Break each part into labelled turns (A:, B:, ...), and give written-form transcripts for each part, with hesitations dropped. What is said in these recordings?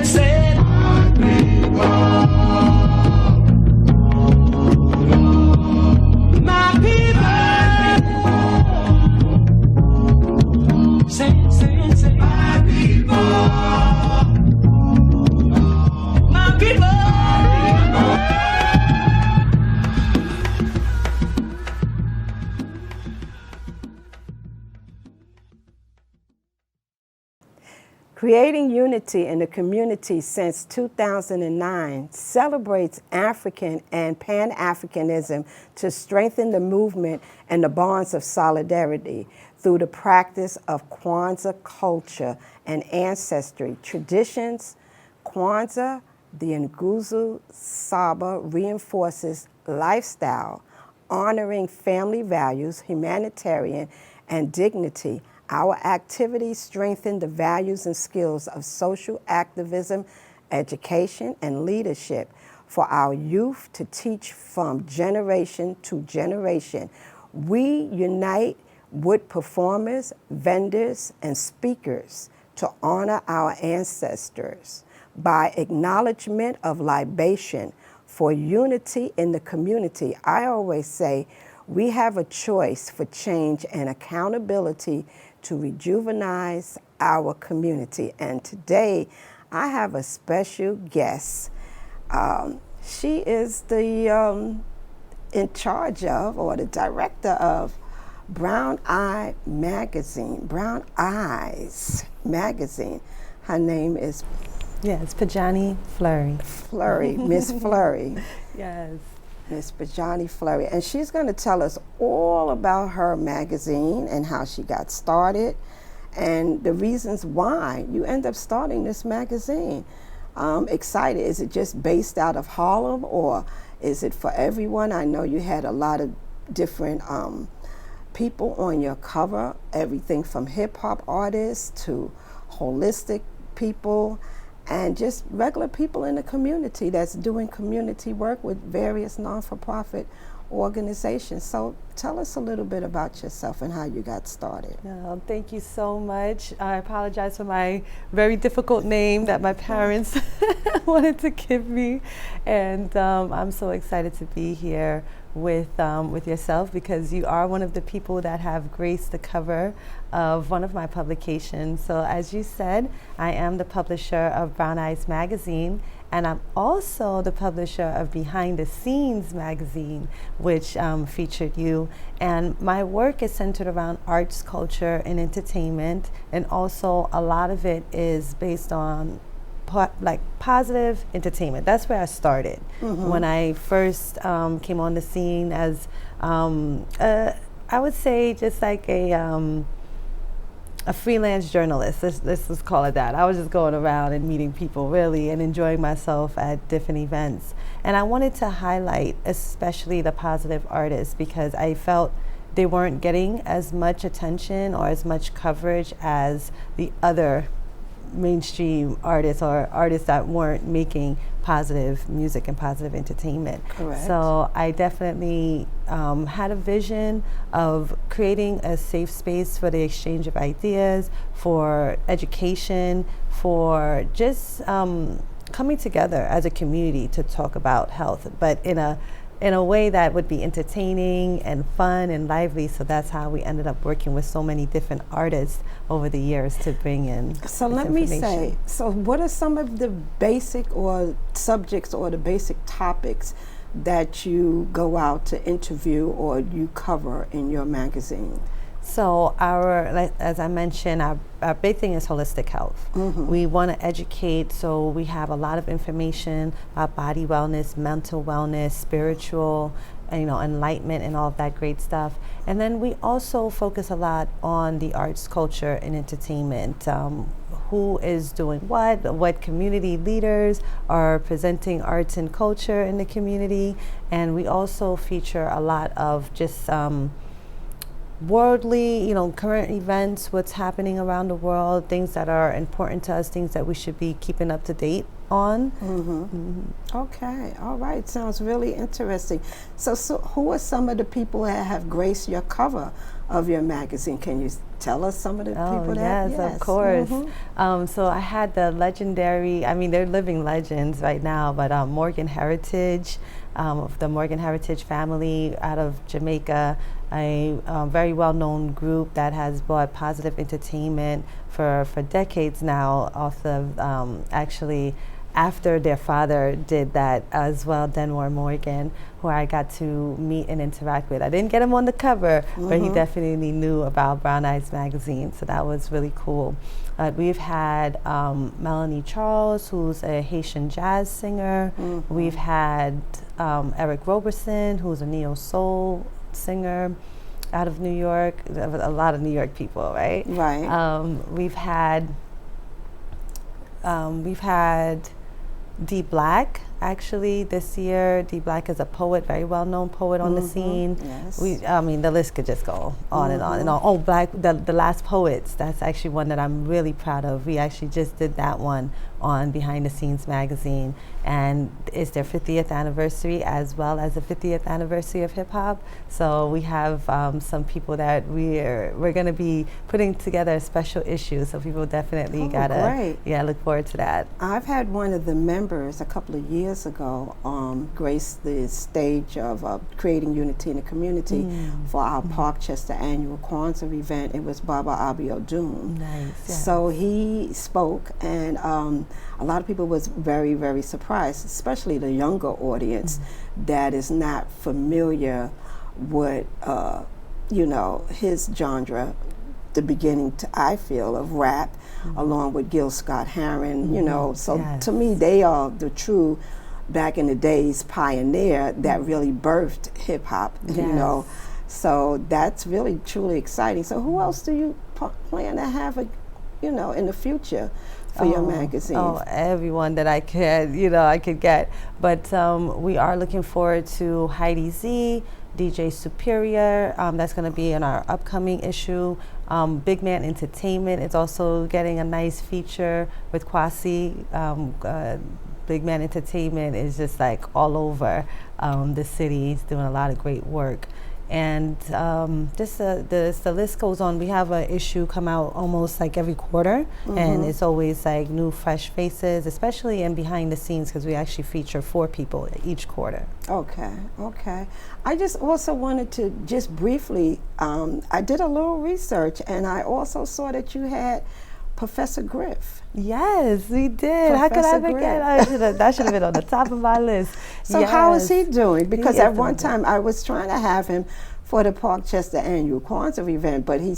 A: say, my people. My people. Say, my people. My people.
B: Creating unity in the community since 2009 celebrates African and Pan-Africanism to strengthen the movement and the bonds of solidarity through the practice of Kwanzaa culture and ancestry traditions. Kwanzaa, the Nguzo Saba, reinforces lifestyle, honoring family values, humanitarian, and dignity. Our activities strengthen the values and skills of social activism, education, and leadership for our youth to teach from generation to generation. We unite with performers, vendors, and speakers to honor our ancestors by acknowledgement of libation for unity in the community. I always say we have a choice for change and accountability to rejuvenize our community. And today I have a special guest. She is the in charge of, or the director of, Brown Eyez Magazine. Her name is
C: Yes, Pojanee Fleury.
B: Fleury, Miss Fleury.
C: Yes.
B: Miss Pojanee Fleury, and she's going to tell us all about her magazine and how she got started and the reasons why you end up starting this magazine. Excited. Is it just based out of Harlem, or is it for everyone? I know you had a lot of different people on your cover, everything from hip-hop artists to holistic people and just regular people in the community that's doing community work with various non-for-profit organizations. So tell us a little bit about yourself and how you got started.
C: Thank you so much. I apologize for my very difficult name that my parents wanted to give me. And I'm so excited to be here with yourself, because you are one of the people that have graced the cover of one of my publications. So as you said, I am the publisher of Brown Eyez Magazine, and I'm also the publisher of Behind the Scenes magazine, which featured you. And my work is centered around arts, culture, and entertainment, and also a lot of it is based on like positive entertainment. That's where I started. When I first came on the scene as I would say just like a freelance journalist. Let's just call it that. I was just going around and meeting people really and enjoying myself at different events. And I wanted to highlight especially the positive artists, because I felt they weren't getting as much attention or as much coverage as the other mainstream artists or artists that weren't making positive music and positive entertainment.
B: Correct.
C: So I definitely had a vision of creating a safe space for the exchange of ideas, for education, for just coming together as a community to talk about health, but in a way that would be entertaining and fun and lively. So that's how we ended up working with so many different artists over the years to bring in
B: So let me say, so what are some of the basic or subjects or the basic topics that you go out to interview or you cover in your magazine?
C: So as I mentioned, our big thing is holistic health. We want to educate, so we have a lot of information about body wellness, mental wellness, spiritual, enlightenment and all of that great stuff. And then we also focus a lot on the arts, culture, and entertainment. Who is doing what community leaders are presenting arts and culture in the community. And we also feature a lot of just worldly, current events, what's happening around the world, things that are important to us, things that we should be keeping up to date on.
B: Okay, all right, sounds really interesting. So who are some of the people that have graced your cover of your magazine. Can you tell us some of the people that?
C: Yes, of course. So I had the legendary, I mean, they're living legends right now, but Morgan Heritage, of the Morgan Heritage family out of Jamaica, a very well-known group that has brought positive entertainment for decades now, off of actually after their father did that as well, Denmore Morgan, who I got to meet and interact with. I didn't get him on the cover, but he definitely knew about Eyez Magazine, so that was really cool. We've had Melanie Charles, who's a Haitian jazz singer. We've had Eric Roberson, who's a neo-soul singer out of New York. A lot of New York people, right?
B: Right.
C: We've had D Black actually this year. D Black is a poet, very well-known poet on the scene.
B: Yes.
C: I mean, the list could just go on and on and on. Oh, the Last Poets, that's actually one that I'm really proud of. We actually just did that one on Behind the Scenes magazine, and it's their 50th anniversary as well as the 50th anniversary of hip hop. So we have some people that we're going to be putting together a special issue. So people definitely gotta look forward to that.
B: I've had one of the members a couple of years ago grace the stage of creating unity in the community for our Parkchester annual Kwanzaa event. It was Baba Abiodun.
C: Nice. Yes.
B: So he spoke, and a lot of people was very, very surprised, especially the younger audience that is not familiar with, his genre, the beginning, I feel, of rap, along with Gil Scott-Heron, So to me, they are the true, back in the days, pioneer that really birthed hip-hop, So that's really, truly exciting. So who else do you plan to have, in the future for your magazine?
C: Oh, everyone that I could get. But we are looking forward to Heidi Z, DJ Superior. That's going to be in our upcoming issue. Big Man Entertainment is also getting a nice feature with Kwasi. Big Man Entertainment is just like all over the city. He's doing a lot of great work. And just the list goes on. We have an issue come out almost like every quarter, and it's always like new, fresh faces, especially in behind the scenes, because we actually feature 4 people each quarter.
B: Okay. I just also wanted to just briefly, I did a little research, and I also saw that you had Professor Griff.
C: Yes, we did. How could I forget? That should have been on the top of my list.
B: So how is he doing? Because at one time I was trying to have him for the Parkchester annual Kwanzaa event, but he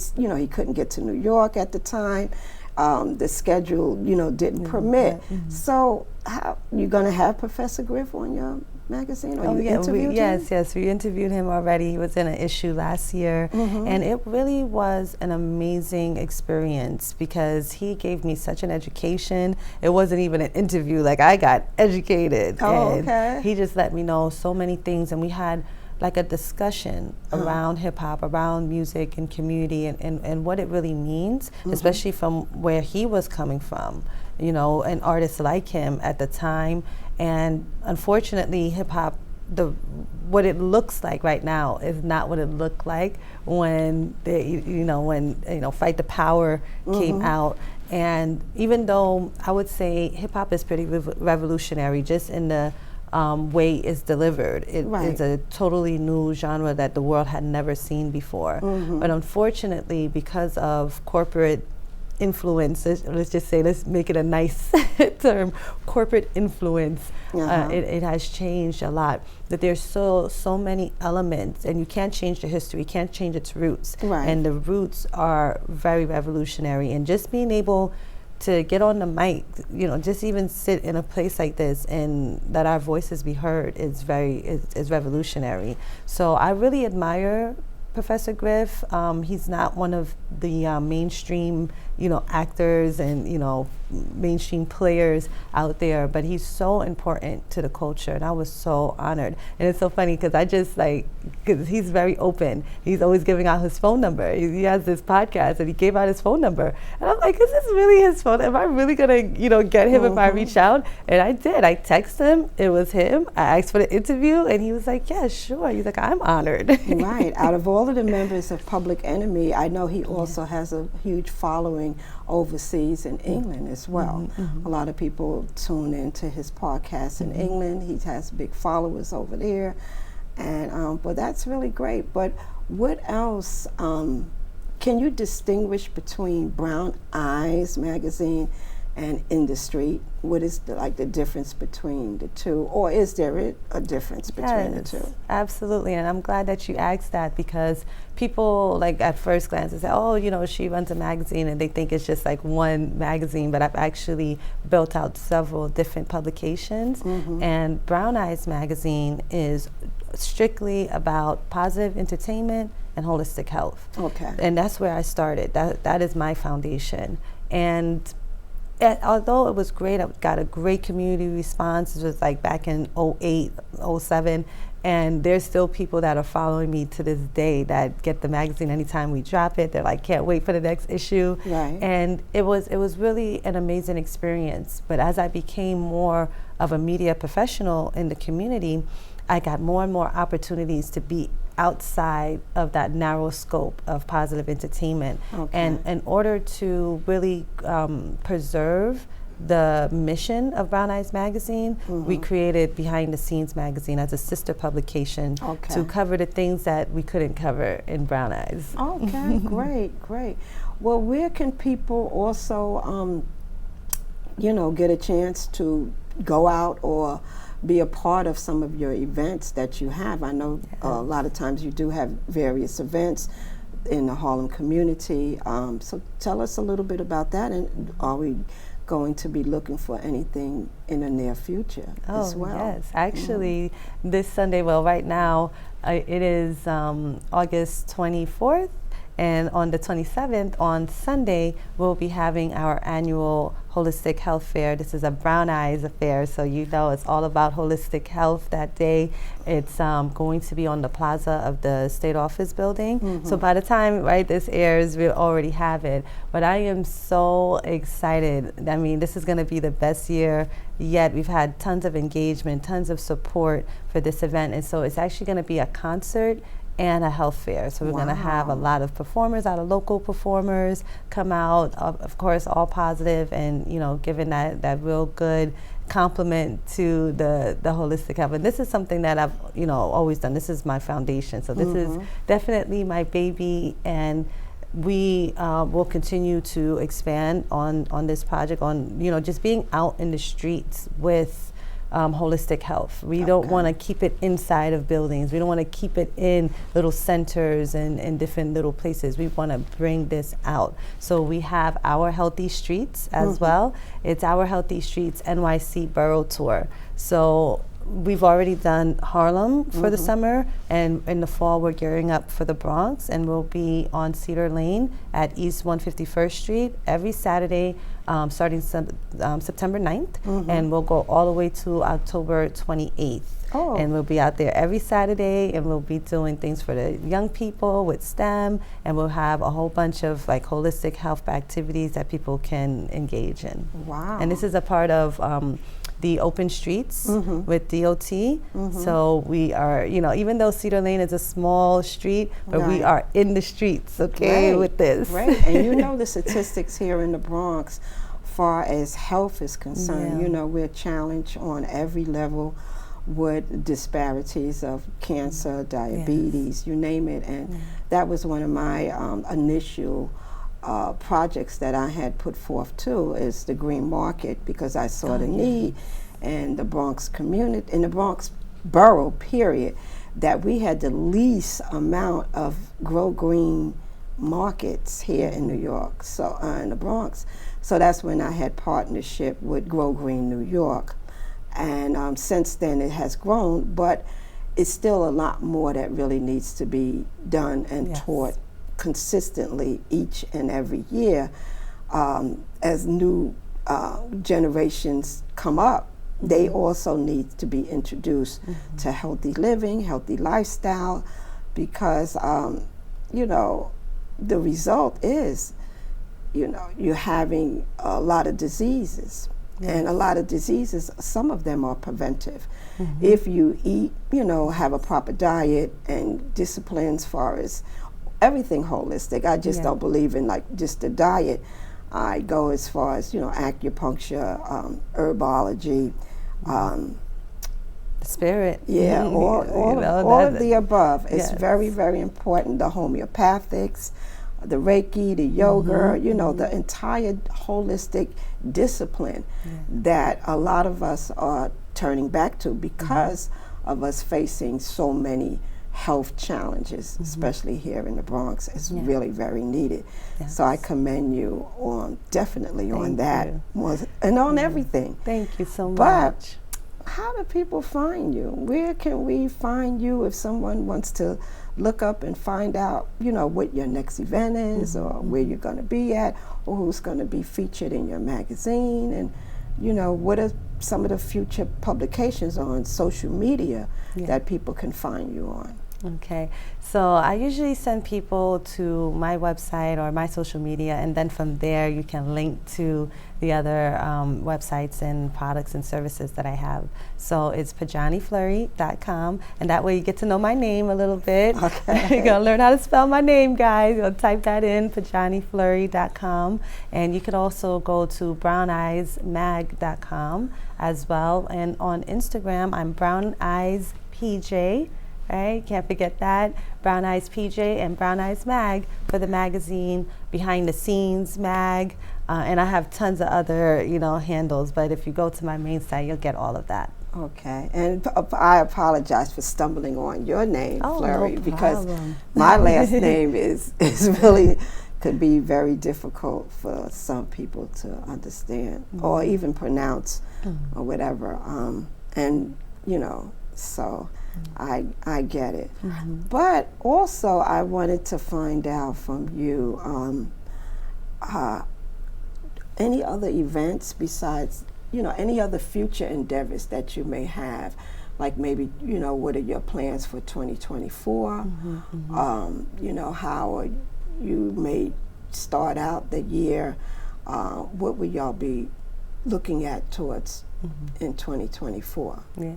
B: couldn't get to New York at the time. The schedule, didn't permit. So how you going to have Professor Griff on your magazine? Or you interviewed him?
C: Yes, we interviewed him already. He was in an issue last year, and it really was an amazing experience because he gave me such an education. It wasn't even an interview; like I got educated. He just let me know so many things, and we had like a discussion around hip hop, around music and community, and what it really means, especially from where he was coming from. An artist like him at the time. And unfortunately, hip hop, what it looks like right now is not what it looked like when Fight the Power came out. And even though I would say hip hop is pretty revolutionary, just in the way it's delivered, it's a totally new genre that the world had never seen before. But unfortunately, because of corporate influence, let's make it a nice term, corporate influence, it has changed a lot. That there's so many elements, and you can't change the history, you can't change its roots. And the roots are very revolutionary. And just being able to get on the mic, just even sit in a place like this and that our voices be heard is revolutionary. So I really admire Professor Griff. He's not one of the mainstream, actors and, mainstream players out there, but he's so important to the culture, and I was so honored. And it's so funny because I just because he's very open. He's always giving out his phone number. He has this podcast, and he gave out his phone number. And I'm like, is this really his phone? Am I really gonna, get him if I reach out? And I did. I texted him. It was him. I asked for the interview, and he was like, yeah, sure. He's like, I'm honored.
B: Right. Out of all of the members of Public Enemy, I know he also has a huge following overseas in England as well. A lot of people tune into his podcast in England. He has big followers over there, and but that's really great. But what else can you distinguish between Brown Eyez Magazine and In the Street? What is the difference between the two, or is there a difference between the two?
C: Absolutely, and I'm glad that you asked that, because people at first glance they say, oh, she runs a magazine, and they think it's just one magazine, but I've actually built out several different publications, and Brown Eyez Magazine is strictly about positive entertainment and holistic health. Okay. And that's where I started. That is my foundation. And although it was great, I got a great community response. It was back in 08, 07, and there's still people that are following me to this day that get the magazine anytime we drop it. They're like, can't wait for the next issue. Right. And it was really an amazing experience. But as I became more of a media professional in the community, I got more and more opportunities to be outside of that narrow scope of positive entertainment. Okay. And in order to really preserve the mission of Brown Eyez Magazine, we created Behind the Scenes Magazine as a sister publication to cover the things that we couldn't cover in Brown Eyez.
B: Okay, great. Well, where can people also, get a chance to go out or be a part of some of your events that you have? I know a lot of times you do have various events in the Harlem community. So tell us a little bit about that, and are we going to be looking for anything in the near future as well?
C: Yes, actually this Sunday, right now it is August 24th, and on the 27th, on Sunday, we'll be having our annual Holistic Health Fair. This is a Brown Eyez affair, so it's all about holistic health that day. It's going to be on the plaza of the State Office building. So by the time this airs, we'll already have it. But I am so excited. I mean, this is going to be the best year yet. We've had tons of engagement, tons of support for this event, and so it's actually going to be a concert and a health fair. So we're going to have a lot of performers, local performers come out, of course, all positive, and giving that real good compliment to the holistic health. And this is something that I've always done. This is my foundation. So this is definitely my baby, and we will continue to expand on this project, on just being out in the streets with holistic health. We don't want to keep it inside of buildings. We don't want to keep it in little centers and different little places. We want to bring this out. So we have Our Healthy Streets as well. It's Our Healthy Streets NYC Borough Tour. So we've already done Harlem for the summer, and in the fall we're gearing up for the Bronx, and we'll be on Cedar Lane at East 151st Street every Saturday starting September 9th, and we'll go all the way to October 28th. And we'll be out there every Saturday, and we'll be doing things for the young people with STEM, and we'll have a whole bunch of holistic health activities that people can engage in. Wow. And this is a part of the Open Streets with DOT. So we are, even though Cedar Lane is a small street, but we are in the streets, with this.
B: Right, and the statistics here in the Bronx, far as health is concerned, we're challenged on every level with disparities of cancer, diabetes, you name it. And that was one of my initial projects that I had put forth too, is the green market, because I saw the need in the Bronx community, in the Bronx borough period, that we had the least amount of grow green markets here in New York, so in the Bronx. So that's when I had partnership with Grow Green New York, and since then it has grown, but it's still a lot more that really needs to be done and taught consistently each and every year, as new generations come up, they also need to be introduced to healthy living, healthy lifestyle, because, you know, the result is, you know, you're having a lot of diseases. And a lot of diseases, some of them are preventive. If you eat, you know, have a proper diet and discipline as far as everything holistic. I just don't believe in like just the diet. I go as far as, you know, acupuncture, herbology,
C: spirit.
B: All of the above. It's very, very important. The homeopathics, the Reiki, the yoga, you know, the entire holistic discipline that a lot of us are turning back to because of us facing so many health challenges, especially here in the Bronx. It's really very needed. So I commend you on definitely on that and on everything.
C: Thank you so much.
B: But how do people find you? Where can we find you if someone wants to look up and find out, you know, what your next event is or where you're going to be at or who's going to be featured in your magazine, and, you know, what are some of the future publications on social media that people can find you on?
C: Okay, so I usually send people to my website or my social media, and then from there you can link to the other websites and products and services that I have. So it's PojaneeFleury.com, and that way you get to know my name a little bit.
B: Okay.
C: You're gonna learn how to spell my name, guys. You'll type that in, PojaneeFleury.com, and you could also go to BrownEyesMag.com as well. And on Instagram, I'm BrownEyesPJ. Right, can't forget that. Brown Eyes PJ and Brown Eyes Mag for the magazine, behind the scenes mag, and I have tons of other, you know, handles. But if you go to my main site, you'll get all of that.
B: Okay, and I apologize for stumbling on your name, Fleury,
C: no
B: because
C: problem.
B: my last name is really could be very difficult for some people to understand or even pronounce or whatever. And you know, so. I get it. But also I wanted to find out from you any other events besides, you know, any other future endeavors that you may have, like maybe, you know, what are your plans for 2024? You know, how you may start out the year, what will y'all be looking at towards in 2024?
C: Yeah,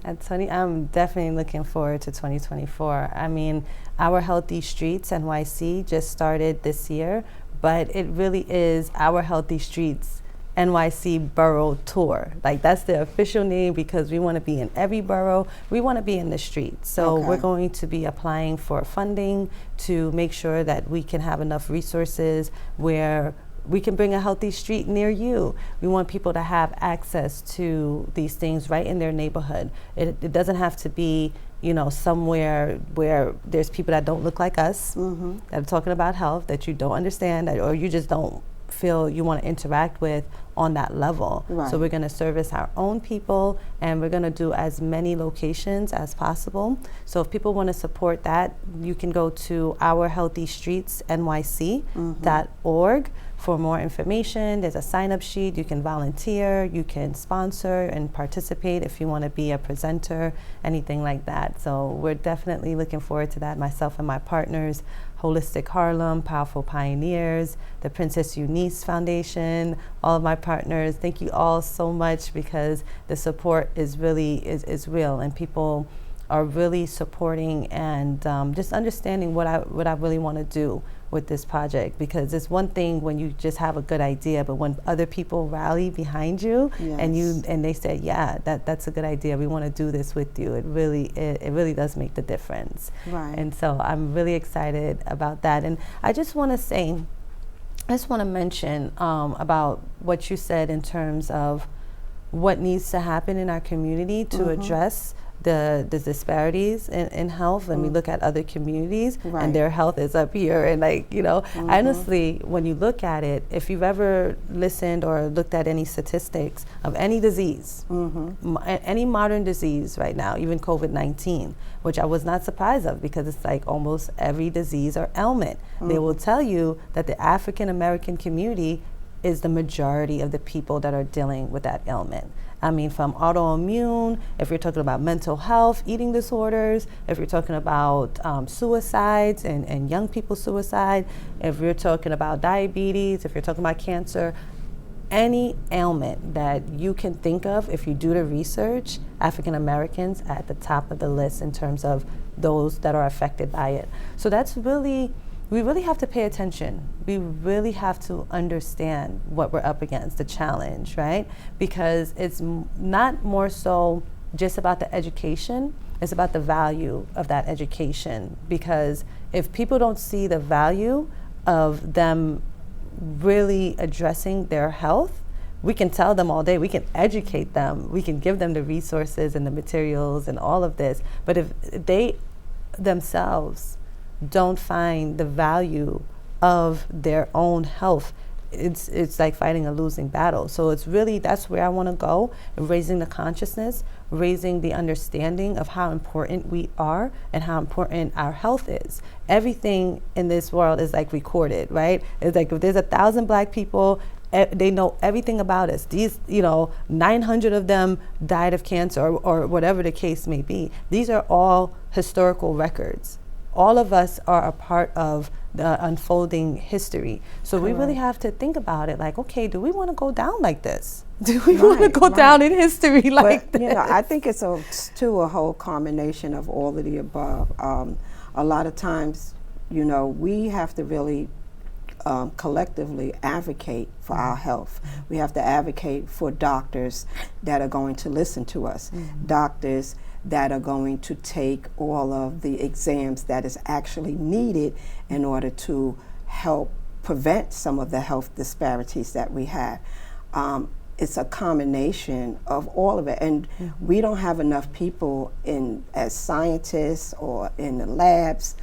C: I'm definitely looking forward to 2024. I mean, Our Healthy Streets NYC just started this year, but it really is Our Healthy Streets NYC Borough Tour. Like, that's the official name because we want to be in every borough. We want to be in the streets. So we're going to be applying for funding to make sure that we can have enough resources where we can bring a healthy street near you. We want people to have access to these things right in their neighborhood. It doesn't have to be, you know, somewhere where there's people that don't look like us, that are talking about health, that you don't understand, or you just don't feel you want to interact with on that level. So we're going to service our own people, and we're going to do as many locations as possible. So if people want to support that, you can go to ourhealthystreetsnyc.org for more information. There's a sign-up sheet. You can volunteer, you can sponsor and participate if you want to be a presenter, anything like that. So we're definitely looking forward to that, myself and my partners, Holistic Harlem, Powerful Pioneers, the Princess Eunice Foundation, all of my partners. Thank you all so much, because the support is really is real, and people are really supporting and just understanding what I really want to do with this project. Because it's one thing when you just have a good idea, but when other people rally behind you and they say, yeah, that's a good idea, we want to do this with you, it really does make the difference. And so I'm really excited about that. And I just want to mention about what you said in terms of what needs to happen in our community to address the disparities in health. And we look at other communities and their health is up here, and like, you know, honestly, when you look at it, if you've ever listened or looked at any statistics of any disease, any modern disease right now, even COVID-19, which I was not surprised of, because it's like almost every disease or ailment, they will tell you that the African American community is the majority of the people that are dealing with that ailment. I mean, from autoimmune, if you're talking about mental health, eating disorders, if you're talking about suicides and young people suicide, if you're talking about diabetes, if you're talking about cancer, any ailment that you can think of, if you do the research, African Americans at the top of the list in terms of those that are affected by it. So that's really, we really have to pay attention. We really have to understand what we're up against, the challenge, right? Because it's not more so just about the education, it's about the value of that education. Because if people don't see the value of them really addressing their health, we can tell them all day, we can educate them, we can give them the resources and the materials and all of this, but if they themselves don't find the value of their own health, it's like fighting a losing battle. So it's really, that's where I want to go, raising the consciousness, raising the understanding of how important we are and how important our health is. Everything in this world is like recorded, right? It's like if there's 1,000 Black people, they know everything about us. These, 900 of them died of cancer or whatever the case may be. These are all historical records. All of us are a part of the unfolding history. So we really have to think about it like, okay, do we want to go down like this? Do we want to go down in history like this?
B: I think it's a whole combination of all of the above. A lot of times, we have to really collectively advocate for our health. We have to advocate for doctors that are going to listen to us, doctors that are going to take all of the exams that is actually needed in order to help prevent some of the health disparities that we have. It's a combination of all of it, and we don't have enough people as scientists or in the labs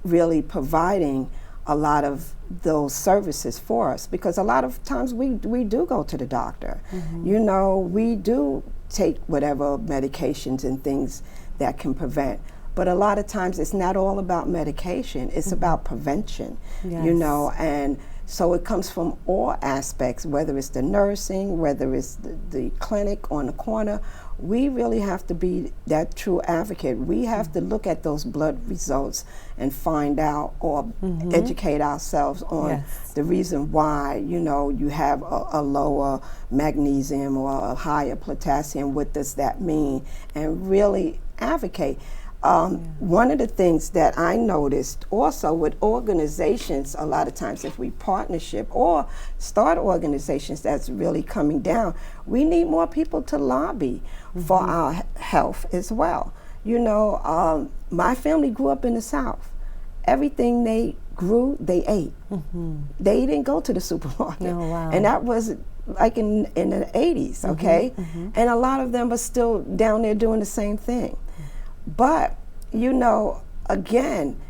B: really providing a lot of those services for us, because a lot of times we do go to the doctor. We do take whatever medications and things that can prevent. But a lot of times it's not all about medication, it's about prevention, and so it comes from all aspects, whether it's the nursing, whether it's the clinic on the corner. We really have to be that true advocate. We have to look at those blood results and find out or educate ourselves on the reason why, you have a lower magnesium or a higher potassium. What does that mean? And really advocate. One of the things that I noticed also with organizations, a lot of times if we partnership or start organizations that's really coming down, we need more people to lobby for our health as well. My family grew up in the South. Everything they grew, they ate. They didn't go to the supermarket.
C: Oh, wow.
B: And that was like in the 80s, okay? And a lot of them are still down there doing the same thing. But, again,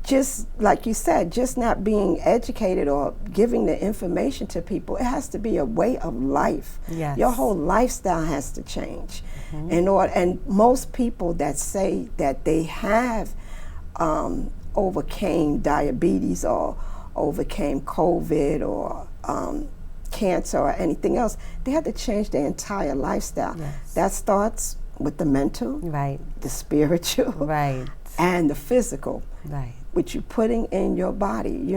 B: just like you said, just not being educated or giving the information to people, it has to be a way of life.
C: Yes.
B: Your whole lifestyle has to change. And most people that say that they have overcame diabetes or overcame COVID or cancer or anything else, they have to change their entire lifestyle. That starts with the mental, the spiritual, and the physical, which you're putting in your body,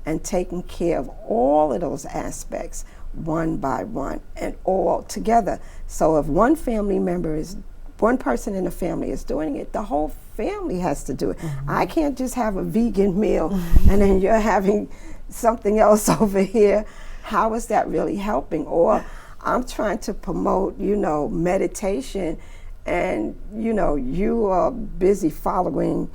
B: and taking care of all of those aspects one by one and all together. So if one person in the family is doing it, the whole family has to do it. I can't just have a vegan meal and then you're having something else over here. How is that really helping? Or I'm trying to promote, meditation, and, you are busy following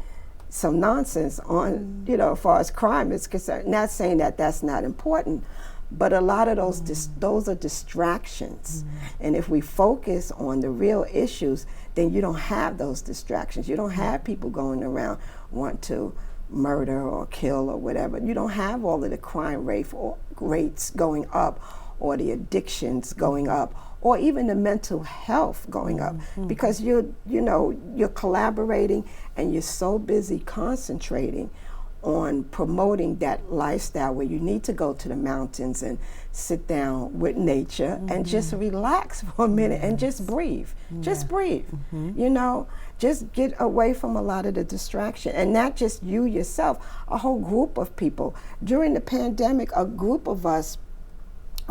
B: some nonsense on, as far as crime is concerned. Not saying that that's not important, but a lot of those are distractions. And if we focus on the real issues, then you don't have those distractions. You don't have people going around wanting to murder or kill or whatever. You don't have all of the crime rates going up, or the addictions going up, or even the mental health going up, because you're collaborating and you're so busy concentrating on promoting that lifestyle where you need to go to the mountains and sit down with nature and just relax for a minute and just breathe. Just breathe. You know, just get away from a lot of the distraction, and not just you yourself, a whole group of people. During the pandemic, a group of us,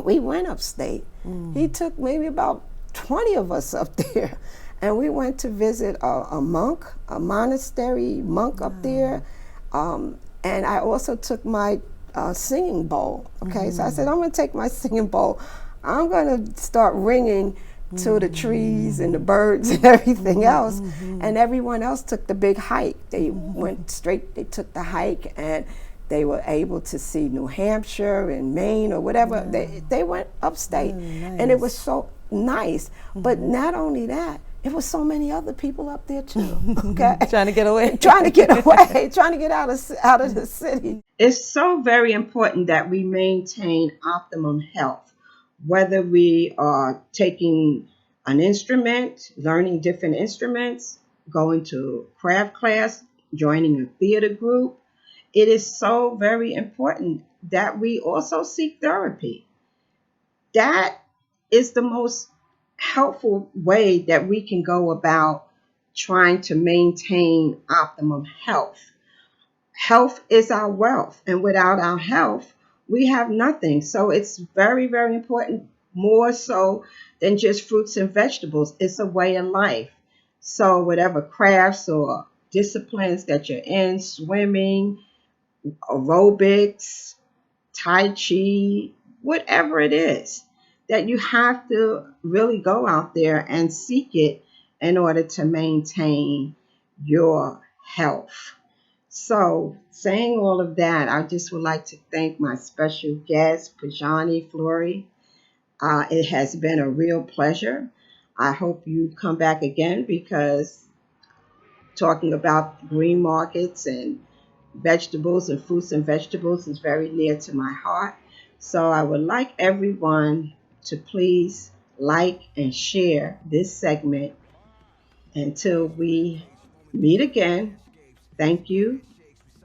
B: we went upstate. He took maybe about 20 of us up there, and we went to visit a monk, a monastery monk up there. And I also took my singing bowl. Okay, so I said, I'm going to take my singing bowl. I'm going to start ringing to the trees and the birds and everything else. And everyone else took the big hike. They went straight, they took the hike, and they were able to see New Hampshire and Maine or whatever. They went upstate. And it was so nice. But not only that, it was so many other people up there too. Okay,
C: Trying to get away.
B: trying to get away, trying to get out of the city. It's so very important that we maintain optimum health, whether we are taking an instrument, learning different instruments, going to craft class, joining a theater group. It is so very important that we also seek therapy. That is the most helpful way that we can go about trying to maintain optimum health. Health is our wealth, and without our health, we have nothing. So it's very, very important, more so than just fruits and vegetables. It's a way of life. So whatever crafts or disciplines that you're in, swimming, aerobics, Tai Chi, whatever it is, that you have to really go out there and seek it in order to maintain your health. So, saying all of that, I just would like to thank my special guest, Pojanee Fleury. It has been a real pleasure. I hope you come back again, because talking about green markets and vegetables and fruits and vegetables is very near to my heart. So I would like everyone to please like and share this segment. Until we meet again, thank you,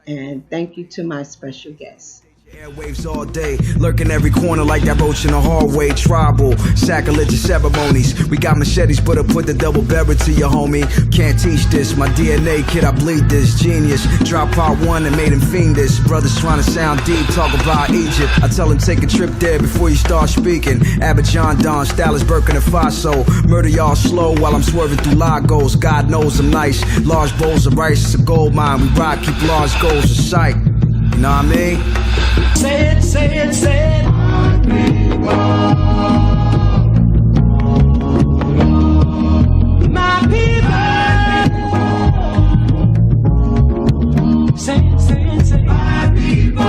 B: and thank you to my special guest.
D: Airwaves all day, lurking every corner like that roach in the hallway. Tribal, sacrilegious ceremonies. We got machetes, but I put the double barrel to your homie. Can't teach this, my DNA, kid, I bleed this. Genius, drop part one and made him fiendish. Brothers trying to sound deep, talk about Egypt. I tell him take a trip there before you start speaking. Abidjan, Don, Stylus, Burkina Faso. Murder y'all slow while I'm swerving through Lagos. God knows I'm nice. Large bowls of rice, it's a gold mine. We rock, keep large goals in sight. You know what I mean?
A: Say it, say it, say it. My people. Say it, say it, say it. My people.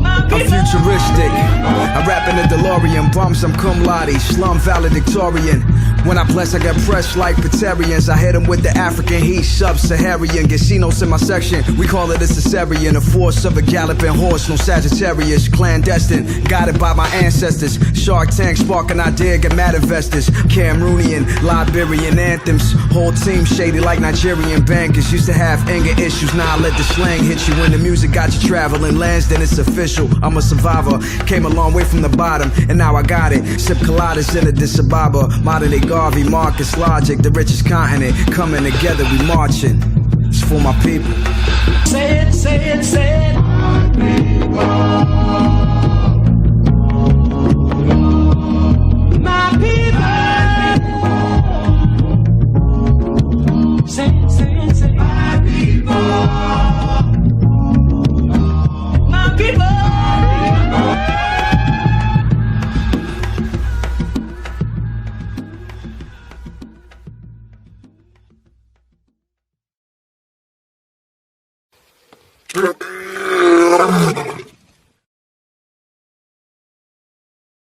D: I'm futuristic. I rap in a DeLorean, bums, I'm cum laude, slum valedictorian. When I bless, I get pressed like Patarians. I hit them with the African heat, sub-Saharan. Casinos in my section, we call it a cesarean. A force of a galloping horse, no Sagittarius. Clandestine, guided by my ancestors. Shark Tank, sparking idea, get mad investors. Cameroonian, Liberian anthems. Whole team shady like Nigerian bankers. Used to have anger issues, now I let the slang hit you. When the music got you traveling lands, then it's official. I'm a survivor, came a long way from the bottom, and now I got it. Sip coladas in Addis Ababa. Modern day Garvey, Marcus, Logic, the richest continent. Coming together, we marching. It's for my people.
A: Say it, say it, say it. My people. My people. Say it, say it, say it. My people. My people.
D: Brr.